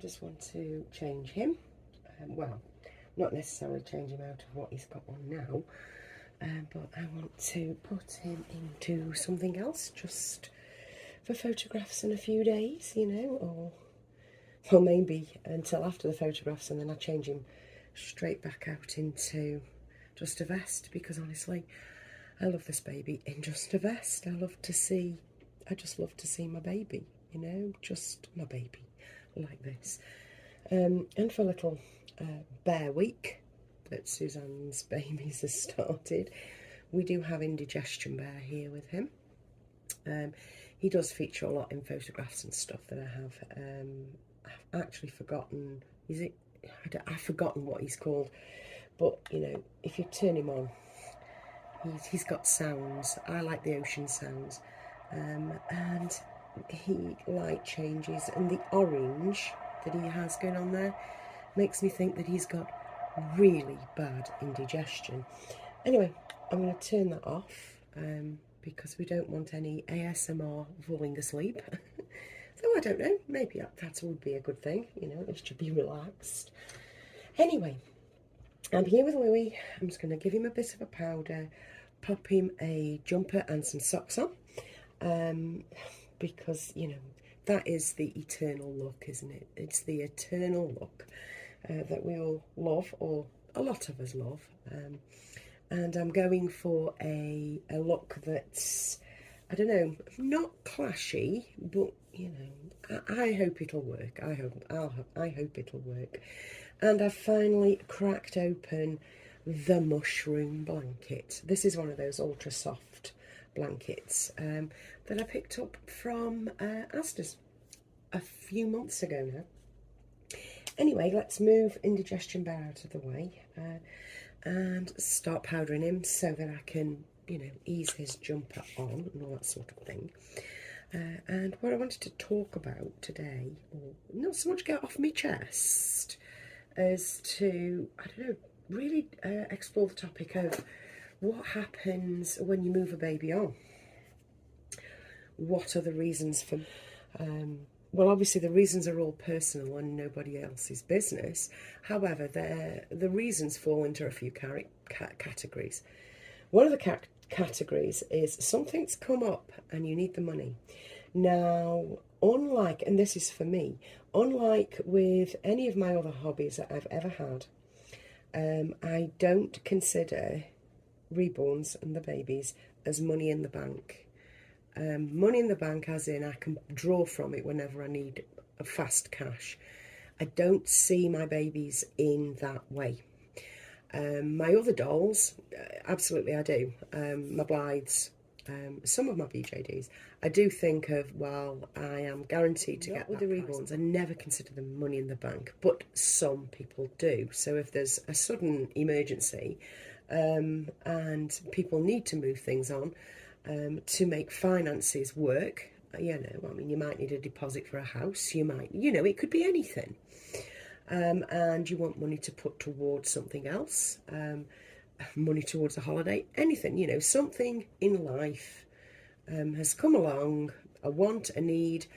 just want to change him. Well, not necessarily change him out of what he's got on now, but I want to put him into something else just for photographs in a few days, you know, or maybe until after the photographs, and then I change him straight back out into just a vest, because honestly I love this baby in just a vest. I just love to see my baby, you know, just my baby like this. And for a little bear week that Suzanne's babies has started, we do have Indigestion Bear here with him. He does feature a lot in photographs and stuff that I have. I've actually forgotten, I've forgotten what he's called, but you know, if you turn him on, he's got sounds. I like the ocean sounds, and he light changes, and the orange that he has going on there makes me think that he's got really bad indigestion. Anyway, I'm going to turn that off because we don't want any ASMR falling asleep. So I don't know, maybe that would be a good thing, you know, it should be relaxed. Anyway, I'm here with Louis. I'm just going to give him a bit of a powder, pop him a jumper and some socks on, because, you know, that is the eternal look, isn't it? It's the eternal look that we all love, or a lot of us love. And I'm going for a look that's, I don't know, not clashy, but, you know, I hope it'll work. I hope it'll work. And I've finally cracked open the mushroom blanket. This is one of those ultra soft blankets that I picked up from Asda's a few months ago now. Anyway, let's move Indigestion Bear out of the way and start powdering him so that I can, you know, ease his jumper on and all that sort of thing. And what I wanted to talk about today, or not so much get off my chest, is to, I don't know, really explore the topic of what happens when you move a baby on. What are the reasons for... well, obviously the reasons are all personal and nobody else's business. However, the reasons fall into a few categories. One of the categories is something's come up and you need the money. Now, unlike, and this is for me, unlike with any of my other hobbies that I've ever had, I don't consider Reborns and the babies as money in the bank. Money in the bank as in I can draw from it whenever I need a fast cash. I don't see my babies in that way. My other dolls, absolutely I do. My Blythes, some of my BJDs, I do think of, well, I am guaranteed to get with the Reborns. I never consider them money in the bank, but some people do. So if there's a sudden emergency and people need to move things on, to make finances work, you know, I mean, you might need a deposit for a house, you might, you know, it could be anything. And you want money to put towards something else, money towards a holiday, anything, you know, something in life has come along, a want, a need,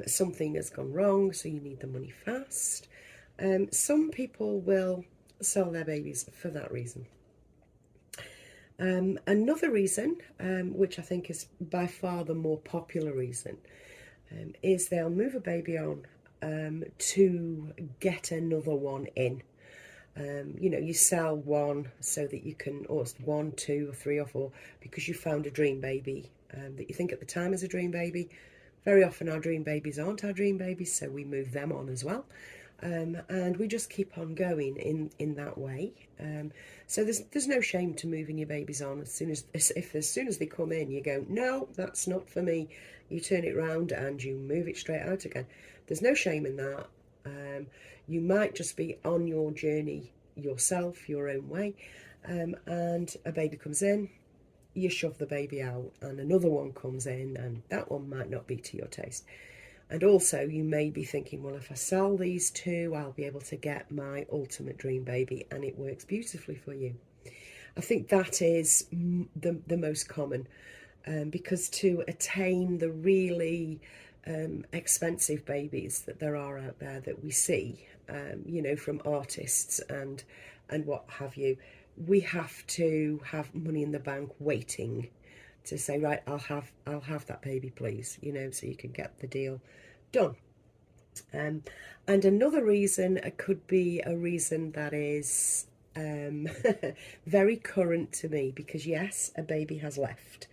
something has gone wrong, so you need the money fast. Some people will sell their babies for that reason. Another reason, which I think is by far the more popular reason, is they'll move a baby on to get another one in. You know, you sell one so that you can, or it's 1, 2, or 3 or 4, because you found a dream baby that you think at the time is a dream baby. Very often our dream babies aren't our dream babies, so we move them on as well. And we just keep on going in that way. So there's no shame to moving your babies on. As soon as they come in, you go, no, that's not for me. You turn it round and you move it straight out again. There's no shame in that. You might just be on your journey yourself, your own way, and a baby comes in, you shove the baby out, and another one comes in, and that one might not be to your taste. And also, you may be thinking, well, if I sell these 2, I'll be able to get my ultimate dream baby, and it works beautifully for you. I think that is the most common, because to attain the really expensive babies that there are out there that we see, you know, from artists and what have you, we have to have money in the bank waiting to say, right, I'll have that baby, please, you know, so you can get the deal done. And another reason could be a reason that is very current to me, because yes, a baby has left.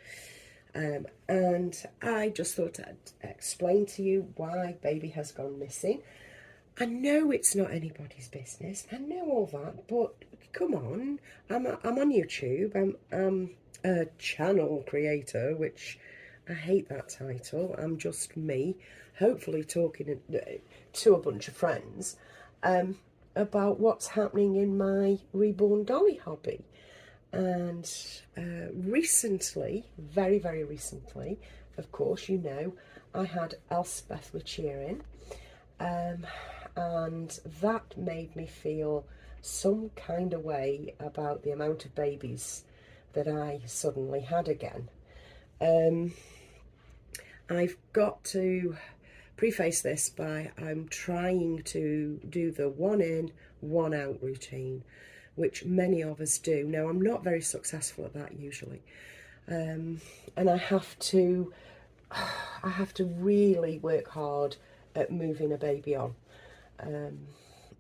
And I just thought I'd explain to you why baby has gone missing. I know it's not anybody's business, I know all that, but come on, I'm on YouTube, I'm a channel creator, which I hate that title. I'm just me, hopefully talking to a bunch of friends about what's happening in my Reborn Dolly hobby. And recently, very, very recently, of course, you know, I had Elspeth with cheering, and that made me feel some kind of way about the amount of babies that I suddenly had again. I've got to preface this by I'm trying to do the 1 in, 1 out routine, which many of us do. Now, I'm not very successful at that usually, and I have to really work hard at moving a baby on.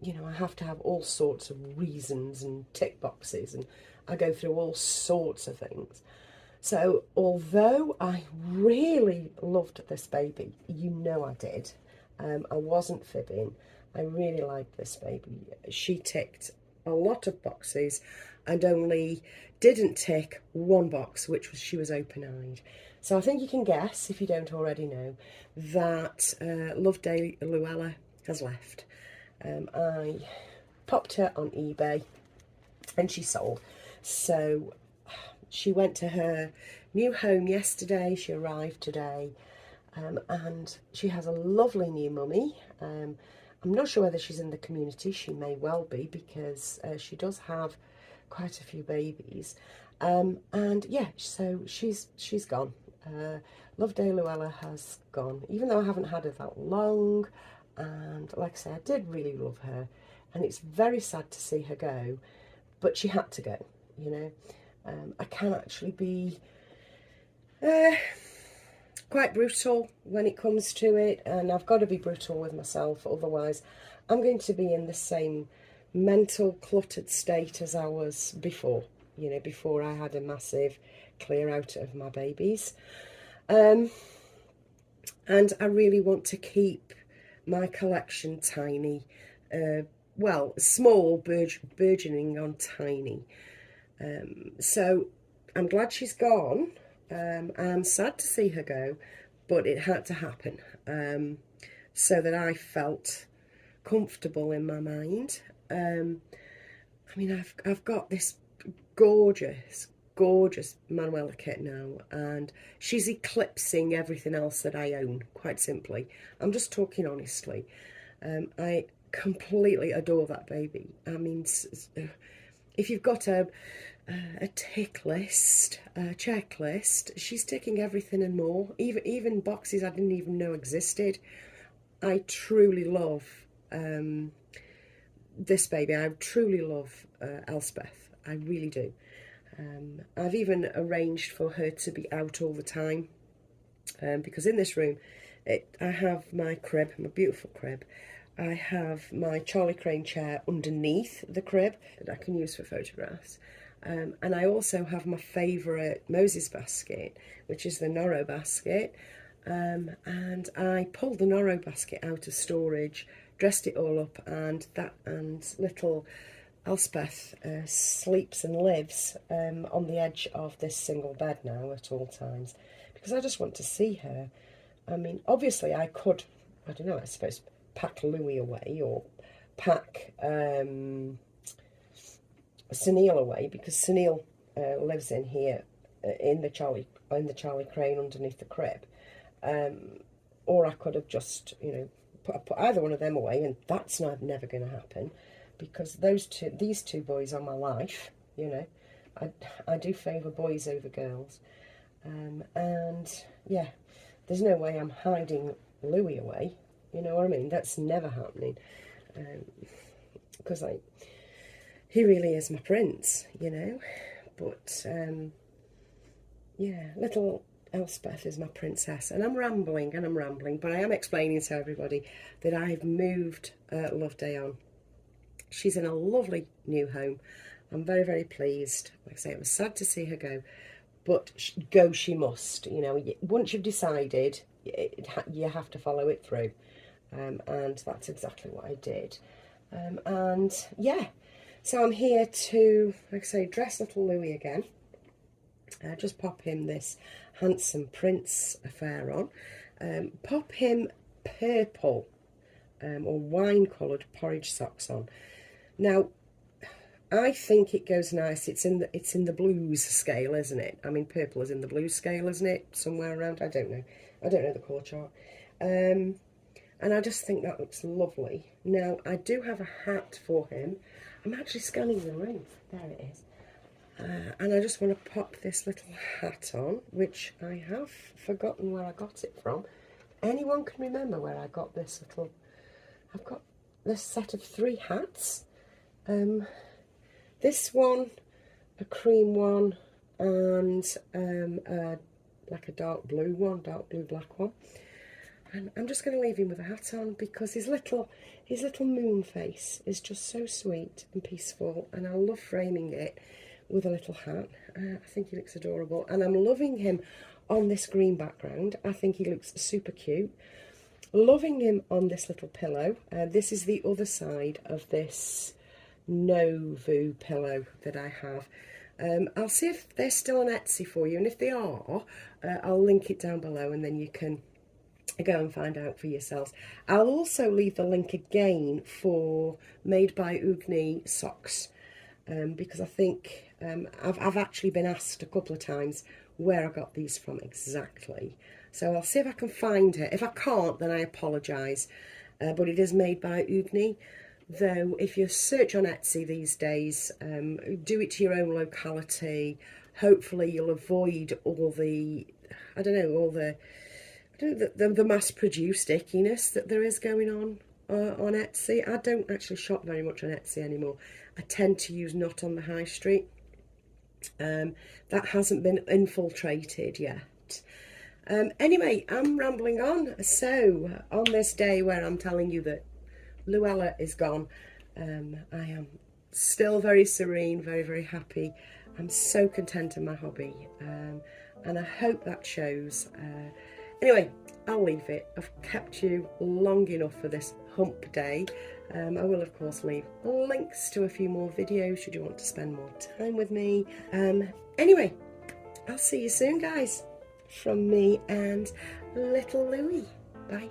You know, I have to have all sorts of reasons and tick boxes, and I go through all sorts of things. So although I really loved this baby, you know I did, I wasn't fibbing, I really liked this baby. She ticked a lot of boxes and only didn't tick one box, which was she was open-eyed. So I think you can guess, if you don't already know, that Loveday Lella has left. I popped her on eBay and she sold. So she went to her new home yesterday, she arrived today, and she has a lovely new mummy. I'm not sure whether she's in the community, she may well be, because she does have quite a few babies. And yeah, so she's gone. Loveday Lella has gone, even though I haven't had her that long. And like I say, I did really love her, and it's very sad to see her go, but she had to go, you know. I can actually be quite brutal when it comes to it, and I've got to be brutal with myself, otherwise I'm going to be in the same mental cluttered state as I was before, you know, before I had a massive clear out of my babies. And I really want to keep my collection tiny, well, small, burgeoning on tiny. So I'm glad she's gone. I'm sad to see her go, but it had to happen, so that I felt comfortable in my mind. I mean, I've got this gorgeous Manuela kit now, and she's eclipsing everything else that I own, quite simply. I'm just talking honestly. I completely adore that baby. I mean, if you've got a tick list, a checklist, she's ticking everything and more, even boxes I didn't even know existed. I truly love this baby. I truly love Elspeth. I really do. I've even arranged for her to be out all the time, because in this room I have my crib, my beautiful crib. I have my Charlie Crane chair underneath the crib that I can use for photographs. And I also have my favourite Moses basket, which is the Noro basket. And I pulled the Noro basket out of storage, dressed it all up, and little Elspeth sleeps and lives on the edge of this single bed now at all times, because I just want to see her. I mean, obviously I could, I don't know, I suppose pack Louis away, or pack Sunil away, because Sunil lives in here in the Charlie Crane underneath the crib, or I could have just, you know, put either one of them away, and that's never going to happen, because these two boys are my life, you know. I do favour boys over girls, and yeah, there's no way I'm hiding Louis away. You know what I mean? That's never happening. Because like, he really is my prince, you know. But yeah, little Elspeth is my princess. And I'm rambling, but I am explaining to everybody that I've moved Loveday on. She's in a lovely new home. I'm very, very pleased. Like I say, it was sad to see her go, but go she must. You know, once you've decided, you have to follow it through. And that's exactly what I did. And yeah, so I'm here to, like I say, dress little Louis again. Just pop him this handsome prince affair on. Pop him purple or wine coloured porridge socks on. Now, I think it goes nice. It's in the blues scale, isn't it? I mean, purple is in the blues scale, isn't it? Somewhere around. I don't know. I don't know the colour chart. And I just think that looks lovely. Now, I do have a hat for him. I'm actually scanning the room. There it is. And I just want to pop this little hat on, which I have forgotten where I got it from. Anyone can remember where I got this little... I've got this set of 3 hats. This one, a cream one, and like a dark blue one, dark blue black one. And I'm just going to leave him with a hat on because his little moon face is just so sweet and peaceful, and I love framing it with a little hat. I think he looks adorable, and I'm loving him on this green background. I think he looks super cute. Loving him on this little pillow. This is the other side of this Novu pillow that I have. I'll see if they're still on Etsy for you, and if they are, I'll link it down below, and then you can go and find out for yourselves. I'll also leave the link again for Made by Ugni socks, because I think I've actually been asked a couple of times where I got these from exactly. So I'll see if I can find it. If I can't, then I apologise. But it is Made by Ugni. Though if you search on Etsy these days, do it to your own locality. Hopefully you'll avoid all the, I don't know, all the mass-produced ickiness that there is going on Etsy. I don't actually shop very much on Etsy anymore. I tend to use Not on the High Street. That hasn't been infiltrated yet. Anyway, I'm rambling on. So, on this day where I'm telling you that Luella is gone, I am still very serene, very, very happy. I'm so content in my hobby, and I hope that shows. Anyway, I'll leave it. I've kept you long enough for this hump day. I will, of course, leave links to a few more videos should you want to spend more time with me. Anyway, I'll see you soon, guys. From me and little Louis. Bye.